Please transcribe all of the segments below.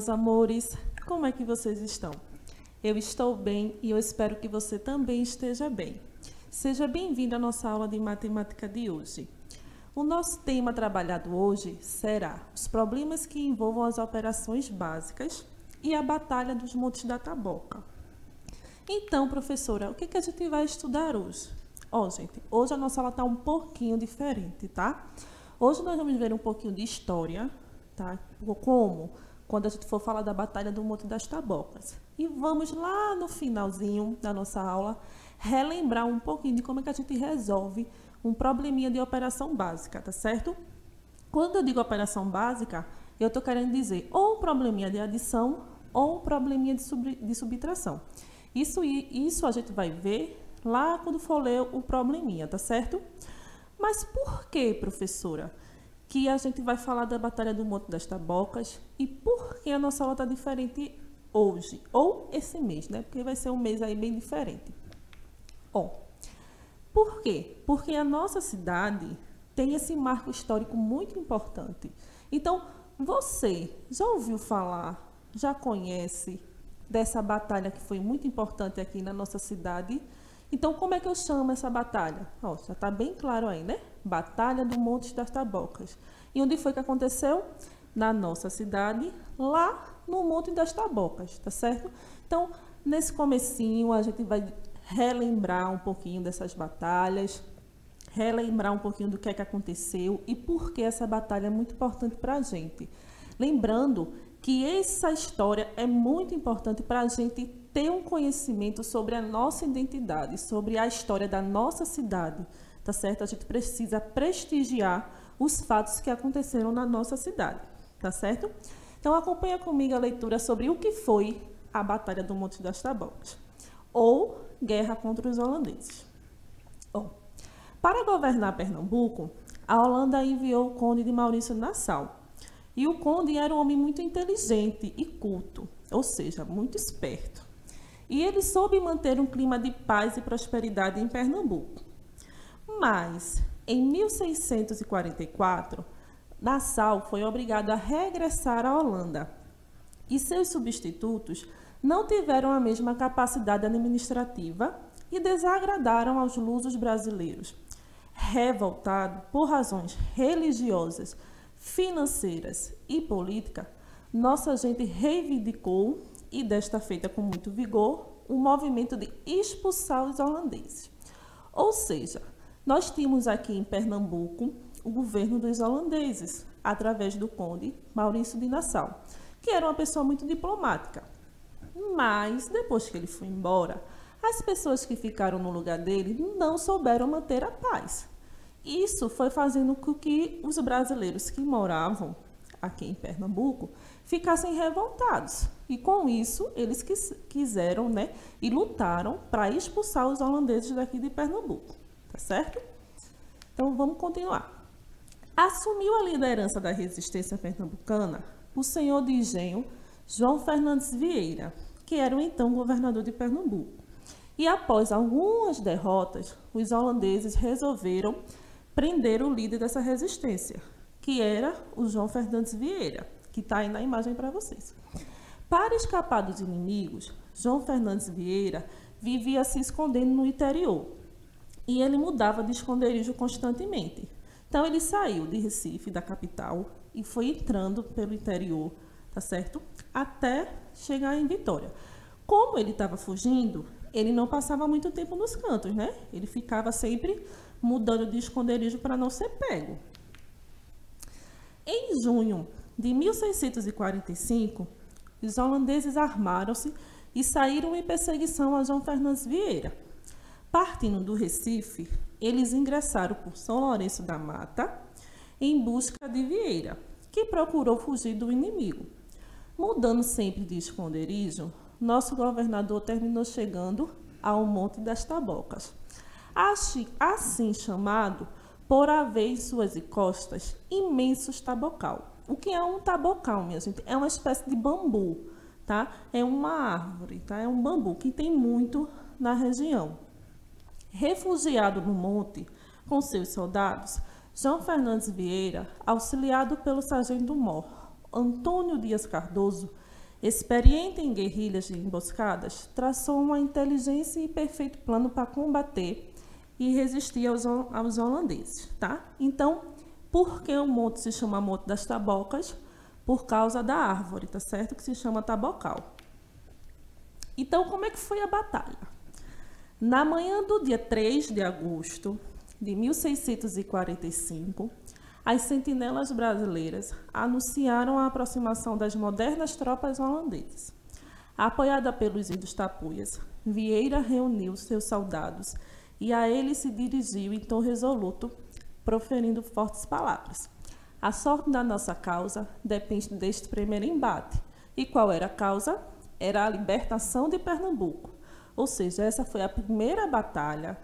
meus amores, como é que vocês estão? Eu estou bem e eu espero que você também esteja bem. Seja bem-vindo à nossa aula de matemática de hoje. O nosso tema trabalhado hoje será os problemas que envolvam as operações básicas e a Batalha dos Montes da Taboca. Então, professora, o que a gente vai estudar hoje? Gente, hoje a nossa aula está um pouquinho diferente, tá? Hoje nós vamos ver um pouquinho de história, tá? Como quando a gente for falar da Batalha do Monte das Tabocas. E vamos lá no finalzinho da nossa aula relembrar um pouquinho de como é que a gente resolve um probleminha de operação básica, tá certo? Quando eu digo operação básica, eu estou querendo dizer ou um probleminha de adição ou um probleminha de subtração. Isso a gente vai ver lá quando for ler o probleminha, tá certo? Mas por que, professora, que a gente vai falar da Batalha do Monte das Tabocas e por que a nossa aula está diferente hoje, ou esse mês, né? Porque vai ser um mês aí bem diferente. Por quê? Porque a nossa cidade tem esse marco histórico muito importante. Então, você já ouviu falar, já conhece dessa batalha que foi muito importante aqui na nossa cidade? Então, como é que eu chamo essa batalha? Já está bem claro aí, né? Batalha do Monte das Tabocas. E onde foi que aconteceu? Na nossa cidade, lá no Monte das Tabocas, tá certo? Então, nesse comecinho, a gente vai relembrar um pouquinho dessas batalhas, relembrar um pouquinho do que é que aconteceu e por que essa batalha é muito importante para a gente. Lembrando que essa história é muito importante para a gente ter um conhecimento sobre a nossa identidade, sobre a história da nossa cidade, tá certo? A gente precisa prestigiar os fatos que aconteceram na nossa cidade, tá certo? Então, acompanha comigo a leitura sobre o que foi a Batalha do Monte das Tabocas, ou Guerra contra os Holandeses. Para governar Pernambuco, a Holanda enviou o conde de Maurício de Nassau. E o conde era um homem muito inteligente e culto, ou seja, muito esperto. E ele soube manter um clima de paz e prosperidade em Pernambuco. Mas, em 1644, Nassau foi obrigado a regressar à Holanda. E seus substitutos não tiveram a mesma capacidade administrativa e desagradaram aos lusos brasileiros. Revoltado por razões religiosas, financeiras e política, nossa gente reivindicou, e desta feita com muito vigor, o movimento de expulsar os holandeses. Ou seja, nós tínhamos aqui em Pernambuco o governo dos holandeses, através do conde Maurício de Nassau, que era uma pessoa muito diplomática. Mas, depois que ele foi embora, as pessoas que ficaram no lugar dele não souberam manter a paz. Isso foi fazendo com que os brasileiros que moravam aqui em Pernambuco ficassem revoltados. E com isso, eles quiseram, e lutaram para expulsar os holandeses daqui de Pernambuco. Tá certo? Então, vamos continuar. Assumiu a liderança da resistência pernambucana o senhor de engenho João Fernandes Vieira, que era o então governador de Pernambuco. E após algumas derrotas, os holandeses resolveram prender o líder dessa resistência, que era o João Fernandes Vieira, que está aí na imagem para vocês. Para escapar dos inimigos, João Fernandes Vieira vivia se escondendo no interior e ele mudava de esconderijo constantemente. Então, ele saiu de Recife, da capital, e foi entrando pelo interior, tá certo? Até chegar em Vitória. Como ele estava fugindo, ele não passava muito tempo nos cantos, né? Ele ficava sempre mudando de esconderijo para não ser pego. Em junho de 1645, os holandeses armaram-se e saíram em perseguição a João Fernandes Vieira. Partindo do Recife, eles ingressaram por São Lourenço da Mata em busca de Vieira, que procurou fugir do inimigo. Mudando sempre de esconderijo, nosso governador terminou chegando ao Monte das Tabocas, assim chamado por haver em suas encostas imensos tabocal. O que é um tabocal, minha gente? É uma espécie de bambu, tá? É uma árvore, tá? É um bambu que tem muito na região. Refugiado no monte com seus soldados, João Fernandes Vieira, auxiliado pelo sargento-mor Antônio Dias Cardoso, Experiente em guerrilhas e emboscadas, traçou uma inteligência e perfeito plano para combater e resistir aos holandeses, tá? Então, por que o monte se chama Monte das Tabocas? Por causa da árvore, tá certo? Que se chama tabocal. Então, como é que foi a batalha? Na manhã do dia 3 de agosto de 1645, as sentinelas brasileiras anunciaram a aproximação das modernas tropas holandesas. Apoiada pelos índios tapuias, Vieira reuniu seus soldados e a eles se dirigiu em tom resoluto, proferindo fortes palavras. A sorte da nossa causa depende deste primeiro embate. E qual era a causa? Era a libertação de Pernambuco. Ou seja, essa foi a primeira batalha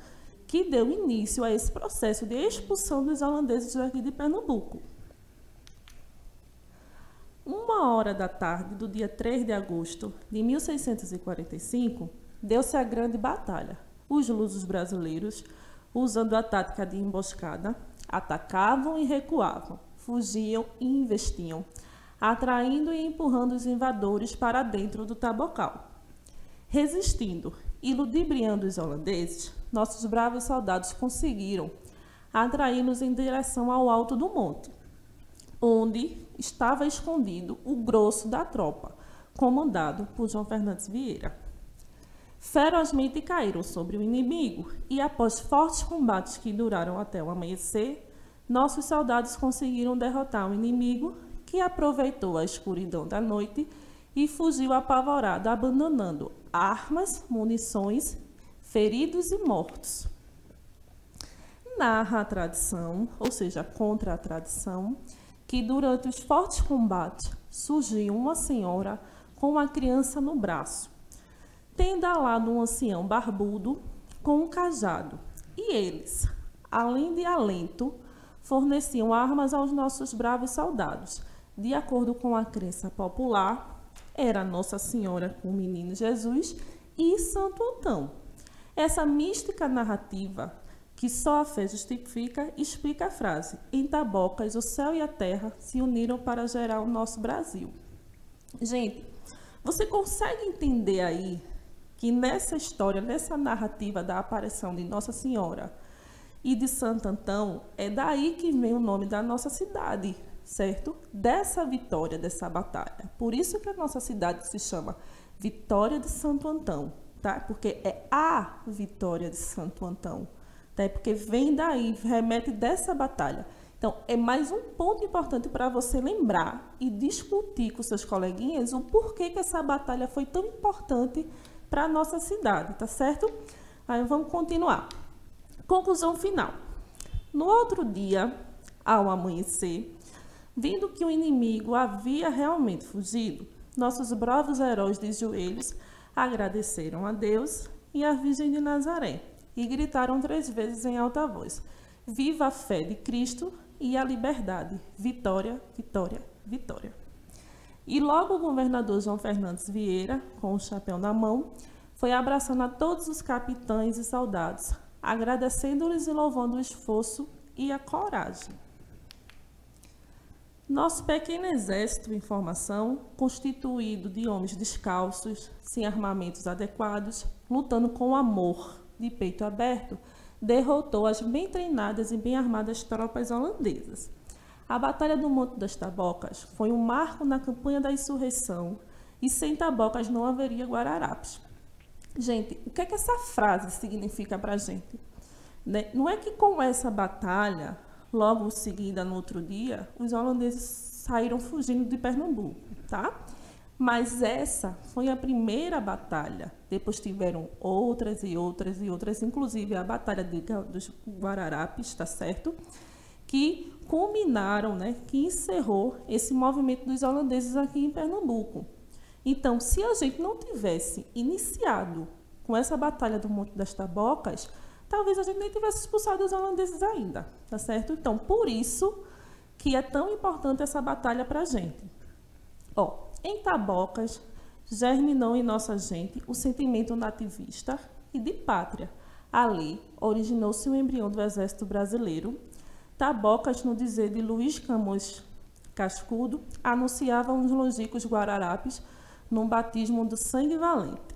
que deu início a esse processo de expulsão dos holandeses daqui de Pernambuco. 1h da tarde do dia 3 de agosto de 1645, deu-se a grande batalha. Os lusos brasileiros, usando a tática de emboscada, atacavam e recuavam, fugiam e investiam, atraindo e empurrando os invasores para dentro do tabocal. Resistindo e ludibriando os holandeses, nossos bravos soldados conseguiram atraí-los em direção ao alto do monte, onde estava escondido o grosso da tropa, comandado por João Fernandes Vieira. Ferozmente caíram sobre o inimigo e, após fortes combates que duraram até o amanhecer, nossos soldados conseguiram derrotar o inimigo, que aproveitou a escuridão da noite e fugiu apavorado, abandonando armas, munições, feridos e mortos. Narra a tradição, ou seja, contra a tradição, que durante os fortes combates surgiu uma senhora com uma criança no braço, tendo ao lado um ancião barbudo com um cajado. E eles, além de alento, forneciam armas aos nossos bravos soldados. De acordo com a crença popular, era Nossa Senhora com o Menino Jesus e Santo Antão. Essa mística narrativa, que só a fé justifica, explica a frase: em Tabocas o céu e a terra se uniram para gerar o nosso Brasil. Gente, você consegue entender aí que nessa história, nessa narrativa da aparição de Nossa Senhora e de Santo Antão, é daí que vem o nome da nossa cidade, certo? Dessa vitória, dessa batalha. Por isso que a nossa cidade se chama Vitória de Santo Antão, tá? Porque é a vitória de Santo Antão, tá? Porque vem daí, remete dessa batalha. Então, é mais um ponto importante para você lembrar e discutir com seus coleguinhas o porquê que essa batalha foi tão importante para a nossa cidade, tá certo? Aí vamos continuar. Conclusão final. No outro dia, ao amanhecer, vendo que o inimigo havia realmente fugido, nossos bravos heróis de joelhos agradeceram a Deus e à Virgem de Nazaré e gritaram 3 vezes em alta voz: viva a fé de Cristo e a liberdade! Vitória, vitória, vitória! E logo o governador João Fernandes Vieira, com o chapéu na mão, foi abraçando a todos os capitães e soldados, agradecendo-lhes e louvando o esforço e a coragem. Nosso pequeno exército em formação, constituído de homens descalços, sem armamentos adequados, lutando com amor, de peito aberto, derrotou as bem treinadas e bem armadas tropas holandesas. A Batalha do Monte das Tabocas foi um marco na campanha da insurreição e sem Tabocas não haveria Guararapes. Gente, o que é que essa frase significa para a gente? Né? Não é que com essa batalha, logo seguida no outro dia, os holandeses saíram fugindo de Pernambuco, tá? Mas essa foi a primeira batalha. Depois tiveram outras e outras e outras, inclusive a Batalha dos Guararapes, tá certo? Que culminaram, né, que encerrou esse movimento dos holandeses aqui em Pernambuco. Então, se a gente não tivesse iniciado com essa Batalha do Monte das Tabocas, talvez a gente nem tivesse expulsado os holandeses ainda, tá certo? Então, por isso que é tão importante essa batalha para a gente. Ó, em Tabocas, germinou em nossa gente o sentimento nativista e de pátria. Ali, originou-se o embrião do Exército Brasileiro. Tabocas, no dizer de Luiz Camões Cascudo, anunciavam os longínquos Guararapes num batismo do sangue valente.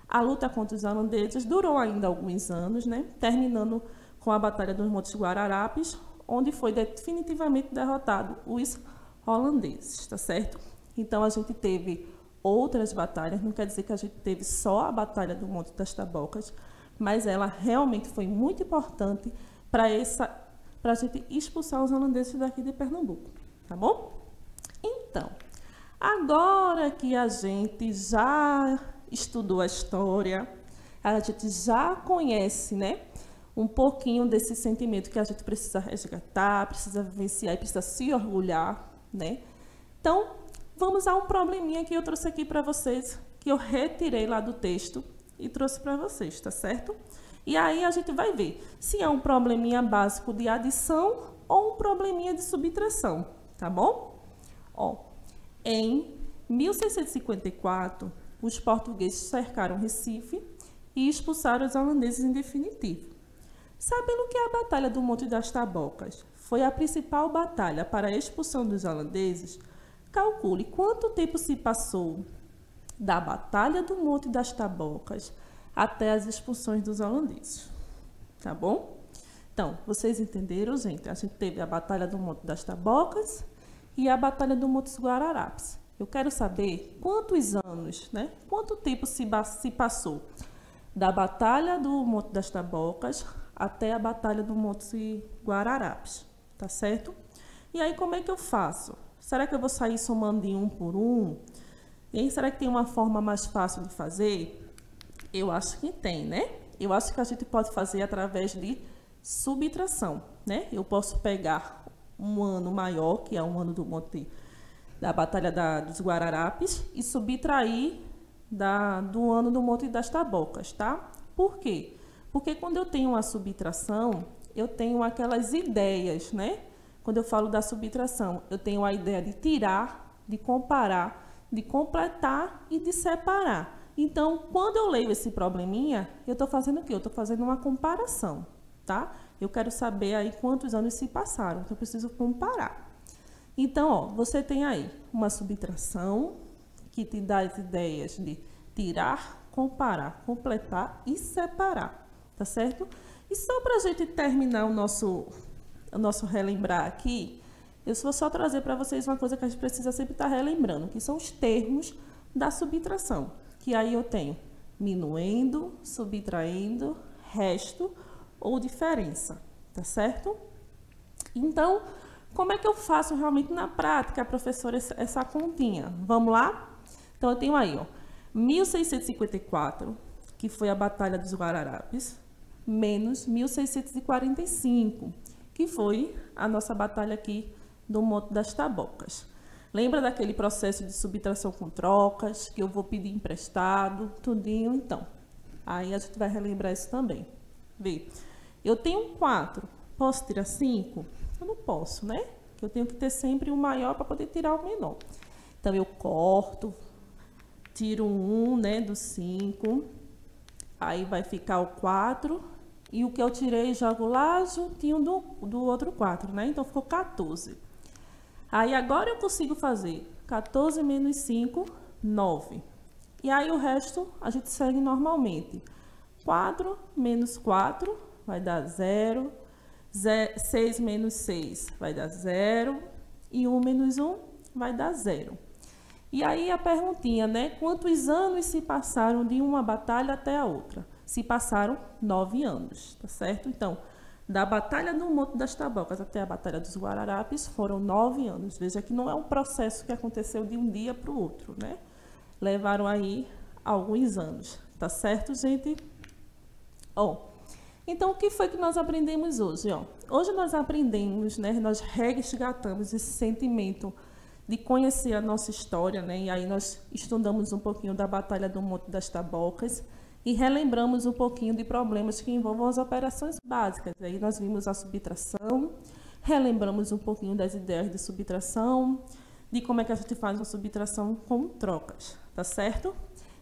A luta contra os holandeses durou ainda alguns anos, né? Terminando com a Batalha dos Montes Guararapes, onde foi definitivamente derrotado os holandeses, tá certo? Então, a gente teve outras batalhas, não quer dizer que a gente teve só a Batalha do Monte das Tabocas, mas ela realmente foi muito importante para a gente expulsar os holandeses daqui de Pernambuco, tá bom? Então, agora que a gente já estudou a história, a gente já conhece, né, um pouquinho desse sentimento que a gente precisa resgatar, precisa vivenciar e precisa se orgulhar, né? Então, vamos a um probleminha que eu trouxe aqui para vocês, que eu retirei lá do texto e trouxe para vocês, tá certo? E aí a gente vai ver se é um probleminha básico de adição ou um probleminha de subtração, tá bom? Ó, em 1654, os portugueses cercaram Recife e expulsaram os holandeses em definitivo. Sabendo que a Batalha do Monte das Tabocas foi a principal batalha para a expulsão dos holandeses, calcule quanto tempo se passou da Batalha do Monte das Tabocas até as expulsões dos holandeses. Tá bom? Então, vocês entenderam, gente? A gente teve a Batalha do Monte das Tabocas e a Batalha do Monte dos Guararapes. Eu quero saber quantos anos, né? Quanto tempo se passou da Batalha do Monte das Tabocas até a Batalha do Monte Guararapes, tá certo? E aí, como é que eu faço? Será que eu vou sair somando de um por um? E aí, será que tem uma forma mais fácil de fazer? Eu acho que tem, né? Eu acho que a gente pode fazer através de subtração, né? Eu posso pegar um ano maior, que é um ano da Batalha dos Guararapes, e subtrair do ano do Monte das Tabocas, tá? Por quê? Porque quando eu tenho uma subtração, eu tenho aquelas ideias, né? Quando eu falo da subtração, eu tenho a ideia de tirar, de comparar, de completar e de separar. Então, quando eu leio esse probleminha, eu estou fazendo o quê? Eu estou fazendo uma comparação, tá? Eu quero saber aí quantos anos se passaram, então eu preciso comparar. Então, ó, você tem aí uma subtração que te dá as ideias de tirar, comparar, completar e separar. Tá certo? E só para a gente terminar o nosso relembrar aqui, eu vou só trazer para vocês uma coisa que a gente precisa sempre estar relembrando, que são os termos da subtração. Que aí eu tenho minuendo, subtraindo, resto ou diferença. Tá certo? Então, como é que eu faço realmente na prática, professora, essa continha? Vamos lá? Então, eu tenho aí, ó, 1654, que foi a Batalha dos Guararapes, menos 1645, que foi a nossa batalha aqui do Monte das Tabocas. Lembra daquele processo de subtração com trocas, que eu vou pedir emprestado, tudinho? Então, aí a gente vai relembrar isso também. Vê, eu tenho 4, posso tirar 5? Eu não posso, né? Eu tenho que ter sempre o maior para poder tirar o menor. Então, eu corto, tiro 1, né, do 5, aí vai ficar o 4, e o que eu tirei, jogo lá juntinho do outro 4, né? Então, ficou 14. Aí, agora eu consigo fazer 14 menos 5, 9. E aí, o resto, a gente segue normalmente. 4 menos 4 vai dar 0. 6 menos 6 vai dar 0. E 1 menos 1 vai dar 0. E aí, a perguntinha, né? Quantos anos se passaram de uma batalha até a outra? Se passaram 9 anos, tá certo? Então, da Batalha do Monte das Tabocas até a Batalha dos Guararapes foram 9 anos. Veja que não é um processo que aconteceu de um dia para o outro, né? Levaram aí alguns anos, tá certo, gente? Ó, então, o que foi que nós aprendemos hoje? Ó, hoje nós aprendemos, né? Nós resgatamos esse sentimento de conhecer a nossa história, né? E aí nós estudamos um pouquinho da Batalha do Monte das Tabocas e relembramos um pouquinho de problemas que envolvam as operações básicas. Aí nós vimos a subtração, relembramos um pouquinho das ideias de subtração, de como é que a gente faz uma subtração com trocas, tá certo?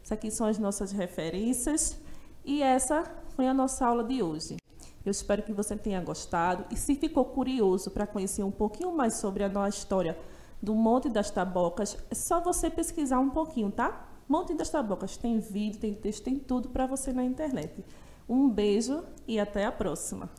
Essas aqui são as nossas referências e essa foi a nossa aula de hoje. Eu espero que você tenha gostado e se ficou curioso para conhecer um pouquinho mais sobre a nossa história do Monte das Tabocas, é só você pesquisar um pouquinho, tá? Monte das Tabocas tem vídeo, tem texto, tem tudo para você na internet. Um beijo e até a próxima.